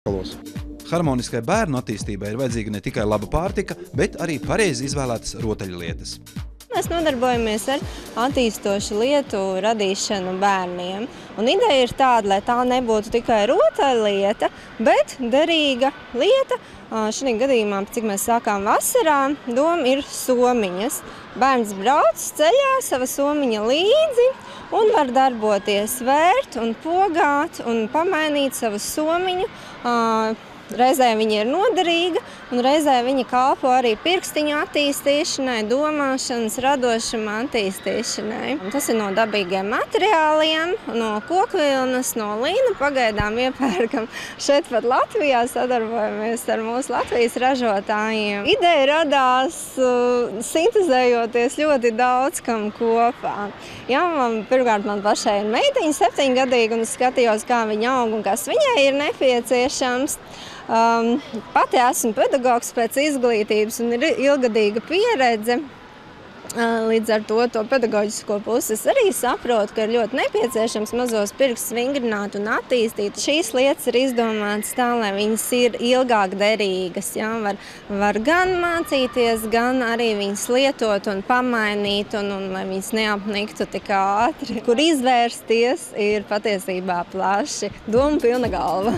Harmoniskai bērnu attīstībai ir vajadzīga ne tikai laba pārtika, bet arī pareizi izvēlētas rotaļlietas. Mēs nodarbojamies ar attīstošu lietu radīšanu bērniem. Un ideja ir tāda, lai tā nebūtu tikai rotaļlieta, bet derīga lieta. Šī gadījumā, cik mēs sākām vasarā, doma ir somiņas. Bērns brauc ceļā sava somiņa līdzi un var darboties, vērt un pogāt un pamainīt savu somiņu. Reizē viņa ir noderīga, un reizē viņa kalpo arī pirkstiņu attīstīšanai, domāšanas, radošuma attīstīšanai. Tas ir no dabīgiem materiāliem, no kokvilnas, no līna. Pagaidām iepērkam šeit pat Latvijā, sadarbojamies ar mūsu Latvijas ražotājiem. Ideja radās sintezējoties ļoti daudz kam kopā. Jā, pirmkārt, man pašai ir meitiņa 7-gadīga, un es skatījos, kā viņa aug un kas viņai ir nepieciešams. Pati esmu pedagogs pēc izglītības un ir ilgadīga pieredze. Līdz ar to pedagoģisko pusi es arī saprotu, ka ir ļoti nepieciešams mazos pirkstus vingrināt un attīstīt. Šīs lietas ir izdomātas tā, lai viņas ir ilgāk derīgas. Jā? Var gan mācīties, gan arī viņas lietot un pamainīt, un lai viņas neapniktu tik ātri. Kur izvērsties ir patiesībā plaši. Doma pilna galva.